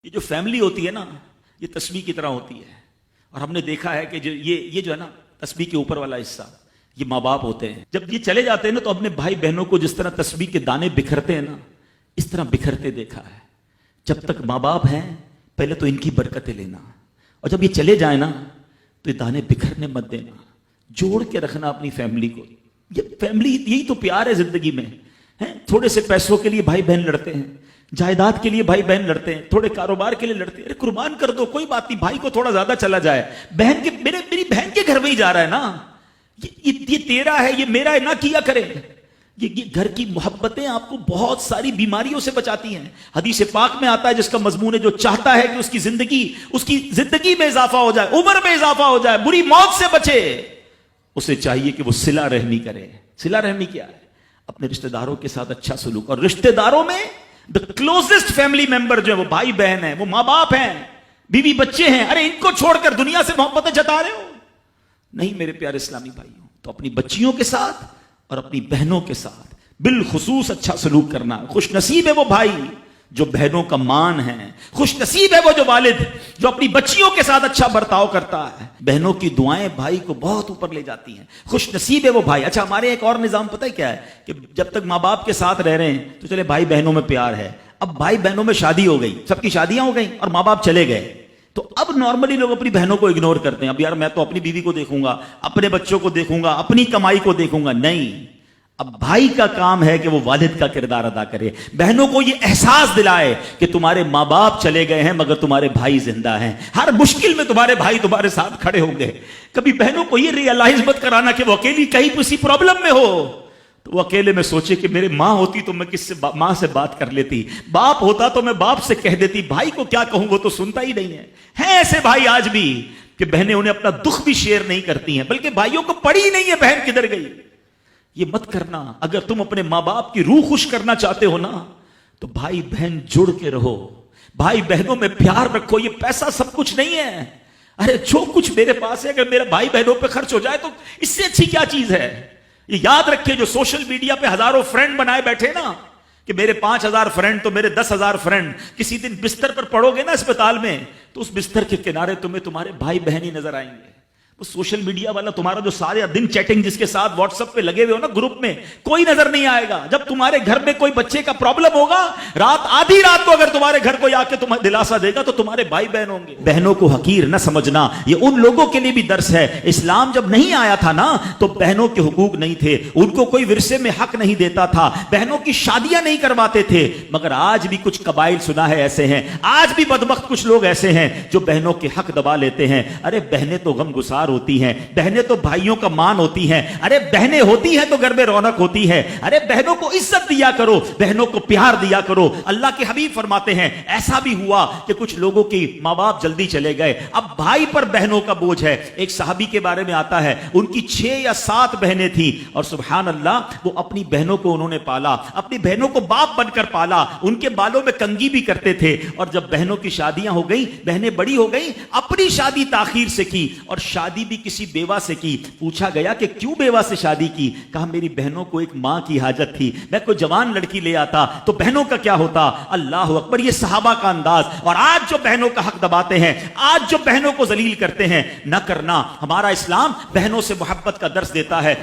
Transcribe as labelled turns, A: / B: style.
A: یہ جو فیملی ہوتی ہے نا، یہ تسبیح کی طرح ہوتی ہے. اور ہم نے دیکھا ہے کہ یہ جو ہے نا تسبیح کے اوپر والا حصہ، یہ ماں باپ ہوتے ہیں. جب یہ چلے جاتے ہیں نا تو اپنے بھائی بہنوں کو جس طرح تسبیح کے دانے بکھرتے ہیں نا، اس طرح بکھرتے دیکھا ہے. جب تک ماں باپ ہیں پہلے تو ان کی برکتیں لینا، اور جب یہ چلے جائیں نا تو یہ دانے بکھرنے مت دینا، جوڑ کے رکھنا اپنی فیملی کو. یہ فیملی یہی تو پیار ہے زندگی میں. تھوڑے سے پیسوں کے لیے بھائی بہن لڑتے ہیں، جائیداد کے لیے بھائی بہن لڑتے ہیں، تھوڑے کاروبار کے لیے لڑتے ہیں. ارے قربان کر دو، کوئی بات نہیں، بھائی کو تھوڑا زیادہ چلا جائے، میری بہن کے گھر میں ہی جا رہا ہے نا، یہ تیرا ہے، یہ میرا ہے، نہ کیا کرے. یہ گھر کی محبتیں آپ کو بہت ساری بیماریوں سے بچاتی ہیں. حدیث پاک میں آتا ہے جس کا مضمون ہے جو چاہتا ہے کہ اس کی زندگی میں اضافہ ہو جائے، عمر میں اضافہ ہو جائے، بری موت سے بچے، اسے چاہیے کہ وہ صلہ رحمی کرے. صلہ رحمی کیا ہے؟ اپنے رشتہ داروں کے ساتھ اچھا سلوک. اور رشتہ داروں میں the closest family member جو ہے وہ بھائی بہن ہیں، وہ ماں باپ ہیں، بیوی بچے ہیں. ارے ان کو چھوڑ کر دنیا سے محبتیں جتا رہے ہو؟ نہیں میرے پیارے اسلامی بھائیوں. تو اپنی بچیوں کے ساتھ اور اپنی بہنوں کے ساتھ بالخصوص اچھا سلوک کرنا. خوش نصیب ہے وہ بھائی جو بہنوں کا مان ہے، خوش نصیب ہے وہ جو والد جو اپنی بچیوں کے ساتھ اچھا برتاؤ کرتا ہے. بہنوں کی دعائیں بھائی کو بہت اوپر لے جاتی ہیں. خوش نصیب ہے وہ بھائی. اچھا ہمارے ایک اور نظام پتہ ہے کیا ہے کہ جب تک ماں باپ کے ساتھ رہ رہے ہیں تو چلے بھائی بہنوں میں پیار ہے. اب بھائی بہنوں میں شادی ہو گئی، سب کی شادیاں ہو گئی اور ماں باپ چلے گئے، تو اب نارملی لوگ اپنی بہنوں کو اگنور کرتے ہیں. اب یار میں تو اپنی بیوی کو دیکھوں گا، اپنے بچوں کو دیکھوں گا، اپنی کمائی کو دیکھوں گا. نہیں، اب بھائی کا کام ہے کہ وہ والد کا کردار ادا کرے. بہنوں کو یہ احساس دلائے کہ تمہارے ماں باپ چلے گئے ہیں مگر تمہارے بھائی زندہ ہیں، ہر مشکل میں تمہارے بھائی تمہارے ساتھ کھڑے ہوں گے. کبھی بہنوں کو یہ ریئلائز مت کرانا کہ وہ اکیلی کہیں کسی پرابلم میں ہو تو وہ اکیلے میں سوچے کہ میرے ماں ہوتی تو میں ماں سے بات کر لیتی، باپ ہوتا تو میں باپ سے کہہ دیتی، بھائی کو کیا کہوں وہ تو سنتا ہی نہیں ہے. ہیں ایسے بھائی آج بھی کہ بہنیں انہیں اپنا دکھ بھی شیئر نہیں کرتی ہیں، بلکہ بھائیوں کو پڑی ہی نہیں ہے بہن کدھر گئی. یہ مت کرنا. اگر تم اپنے ماں باپ کی روح خوش کرنا چاہتے ہو نا تو بھائی بہن جڑ کے رہو، بھائی بہنوں میں پیار رکھو. یہ پیسہ سب کچھ نہیں ہے. ارے جو کچھ میرے پاس ہے اگر میرے بھائی بہنوں پہ خرچ ہو جائے تو اس سے اچھی کیا چیز ہے. یہ یاد رکھے جو سوشل میڈیا پہ ہزاروں فرینڈ بنائے بیٹھے نا کہ میرے 5,000 فرینڈ تو میرے 10,000 فرینڈ، کسی دن بستر پر پڑو گے نا اسپتال میں تو اس بستر کے کنارے تمہیں تمہارے بھائی بہن ہی نظر آئیں گے. وہ سوشل میڈیا والا تمہارا جو سارے دن چیٹنگ جس کے ساتھ واٹس ایپ پہ لگے ہوئے ہو نا گروپ میں، کوئی نظر نہیں آئے گا. جب تمہارے گھر میں کوئی بچے کا پرابلم ہوگا، آدھی رات کو اگر تمہارے گھر کوئی آ کے تمہیں دلاسا دے گا تو تمہارے بھائی بہن ہوں گے. بہنوں کو حقیر نہ سمجھنا، یہ ان لوگوں کے لیے بھی درس ہے. اسلام جب نہیں آیا تھا نا تو بہنوں کے حقوق نہیں تھے، ان کو کوئی ورثے میں حق نہیں دیتا تھا، بہنوں کی شادیاں نہیں کرواتے تھے. مگر آج بھی کچھ قبائل سنا ہے ایسے ہیں، آج بھی بدبخت کچھ لوگ ایسے ہیں جو بہنوں کے حق دبا لیتے ہیں. ارے بہنیں تو غم گسار ہوتی ہیں، بہنیں تو بھائیوں کا مان ہوتی ہیں. ارے بہنیں ہوتی ہیں تو گھر میں رونق ہوتی ہے. ارے بہنوں کو عزت دیا کرو، بہنوں کو پیار دیا کرو. اللہ کے حبیب فرماتے ہیں ایسا بھی ہوا کہ کچھ لوگوں کی ماں باپ جلدی چلے گئے، اب بھائی پر بہنوں کا بوجھ ہے. ایک صحابی کے بارے میں آتا ہے ان کی 6 یا 7 بہنیں تھیں اور سبحان اللہ وہ اپنی بہنوں کو انہوں نے پالا، اپنی بہنوں کو باپ بن کر پالا، ان کے بالوں میں کنگھی بھی کرتے تھے. اور جب بہنوں کی شادیاں ہو گئیں، بہنیں بڑی ہو گئیں، اپنی شادی تاخیر سے کی اور شادی بھی کسی بیوہ سے کی. پوچھا گیا کہ کیوں بیوہ سے شادی کی؟ کہا میری بہنوں کو ایک ماں کی حاجت تھی، میں کوئی جوان لڑکی لے آتا تو بہنوں کا کیا ہوتا. اللہ اکبر. یہ صحابہ کا انداز. اور آج جو بہنوں کا حق دباتے ہیں، آج جو بہنوں کو ذلیل کرتے ہیں، نہ کرنا. ہمارا اسلام بہنوں سے محبت کا درس دیتا ہے.